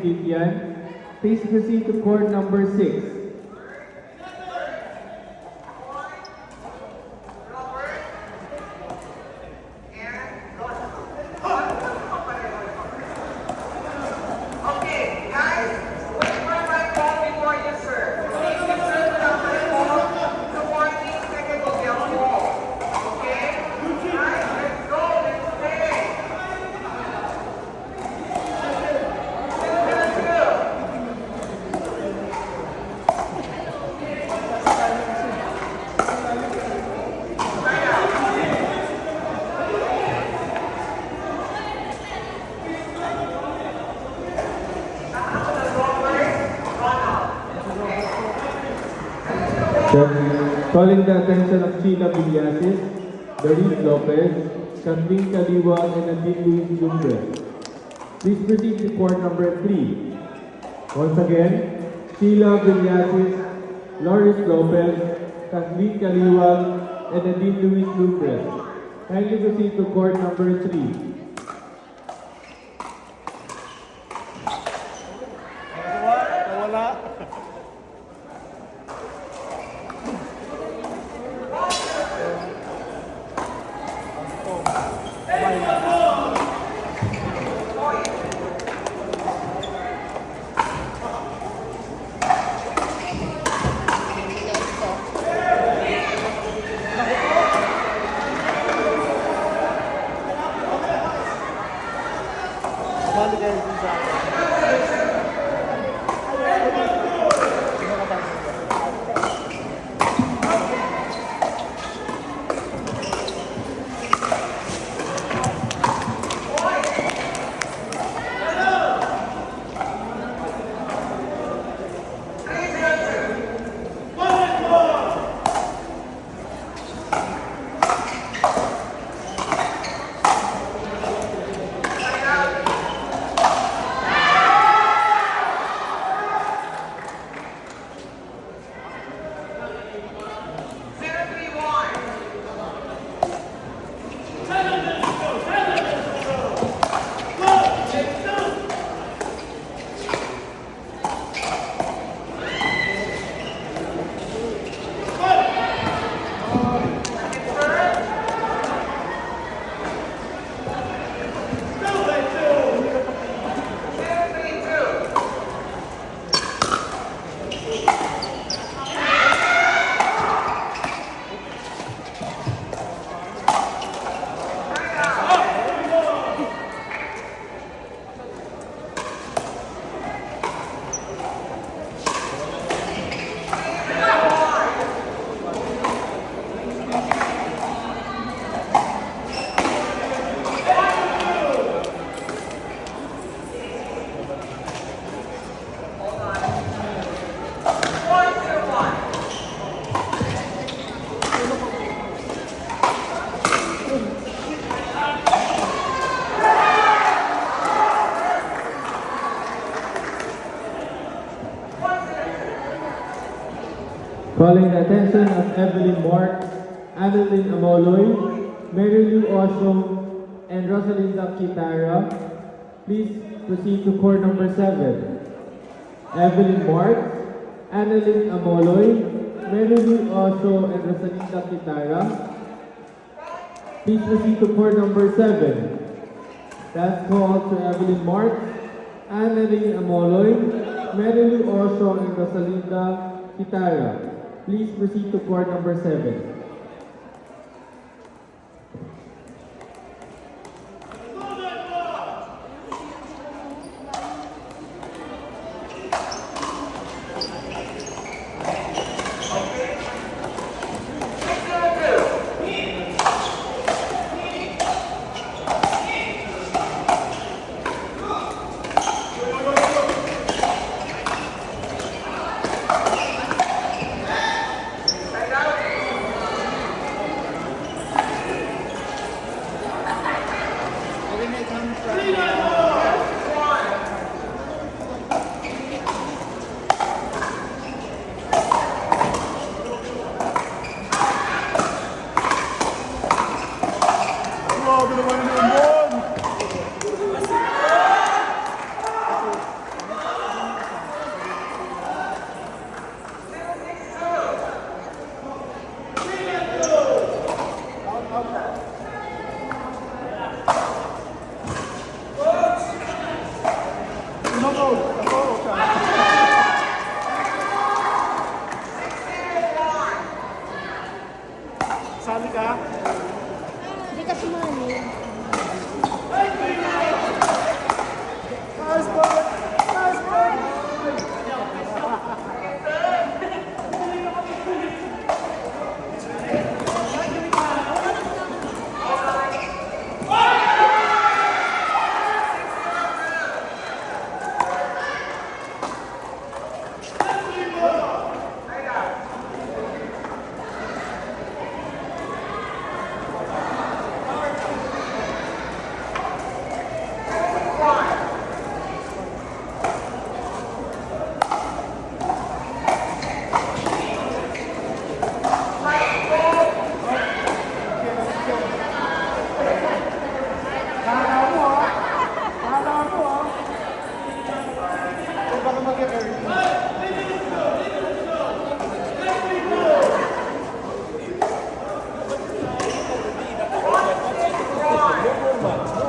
Vivian. Please proceed to court number 6. Calling the attention of Sheila Villasis, Doris Lopez, Kathleen Kaliwa, and Nadine Luis Lumbre. Please proceed to court number 3. Once again, Sheila Villasis, Loris Lopez, Kathleen Kaliwa, and Nadine Luis Lumbre. Kindly proceed to court number 3. Calling the attention of Evelyn Mark, Annalyn Amoloy, Mary Lou Osho, and Rosalinda Kitara. Please proceed to court number 7. Evelyn Mark, Annalyn Amoloy, Mary Lou Osho, and Rosalinda Kitara. Please proceed to court number 7. That's called to Evelyn Mark, Annalyn Amoloy, Mary Lou Osho, and Rosalinda Kitara. Please proceed to court number 7. Sali ka? Hindi ka sumali. Nice ball! Nice ball!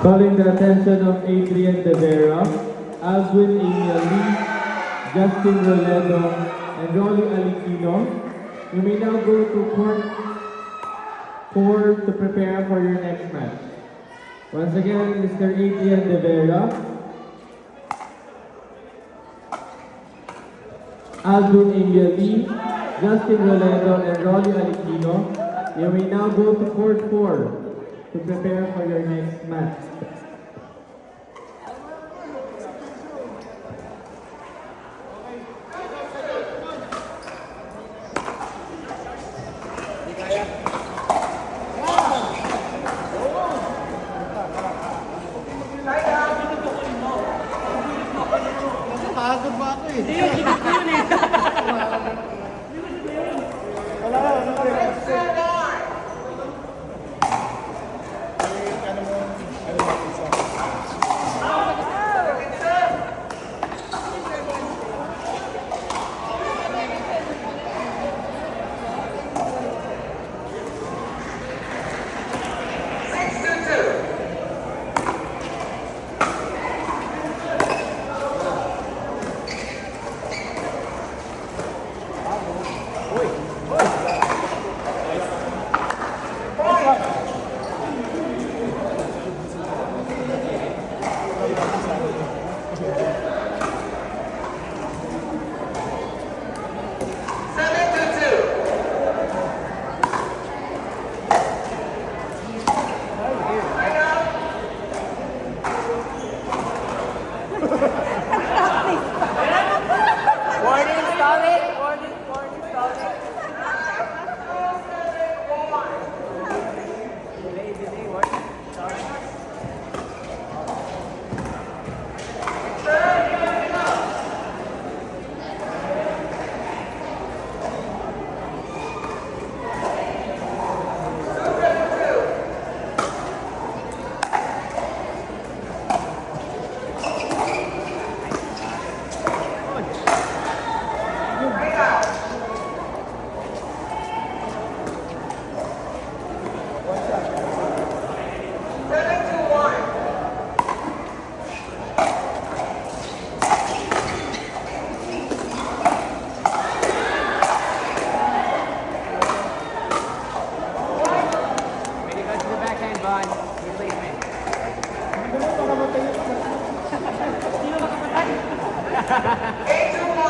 Calling the attention of Adrian De Vera, Alvin Emil Lee, Justin Roledo, and Rolly Alicino. You may now go to court 4 to prepare for your next match. Once again, Mr. Adrian De Vera, Alvin Emil Lee, Justin Roledo, and Rolly Alicino. You may now go to court 4 to prepare for your next match. Pagod ba ako eh? Hindi, ikot ko yun eh. Wala na, wala na.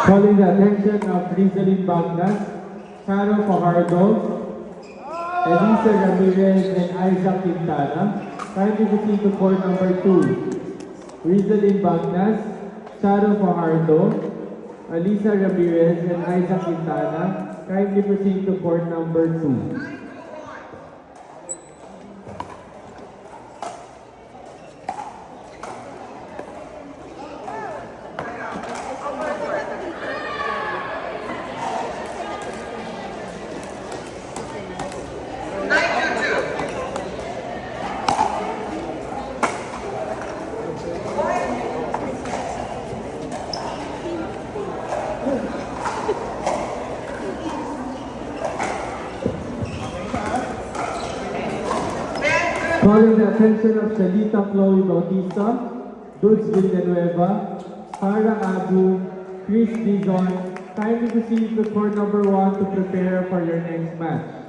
Calling the attention of Rizalin Bagnas, Caro Fajardo, Elisa Ramirez, and Isaac Quintana. Kindly proceed to court number 2. Rizalin Bagnas, Caro Fajardo, Elisa Ramirez, and Isaac Quintana. Kindly proceed to court number 2. Calling the attention of Shalita Chloe Bautista, Dulce Villanueva, Farah Abu, Chris Dizon, kindly proceed to court number 1 to prepare for your next match.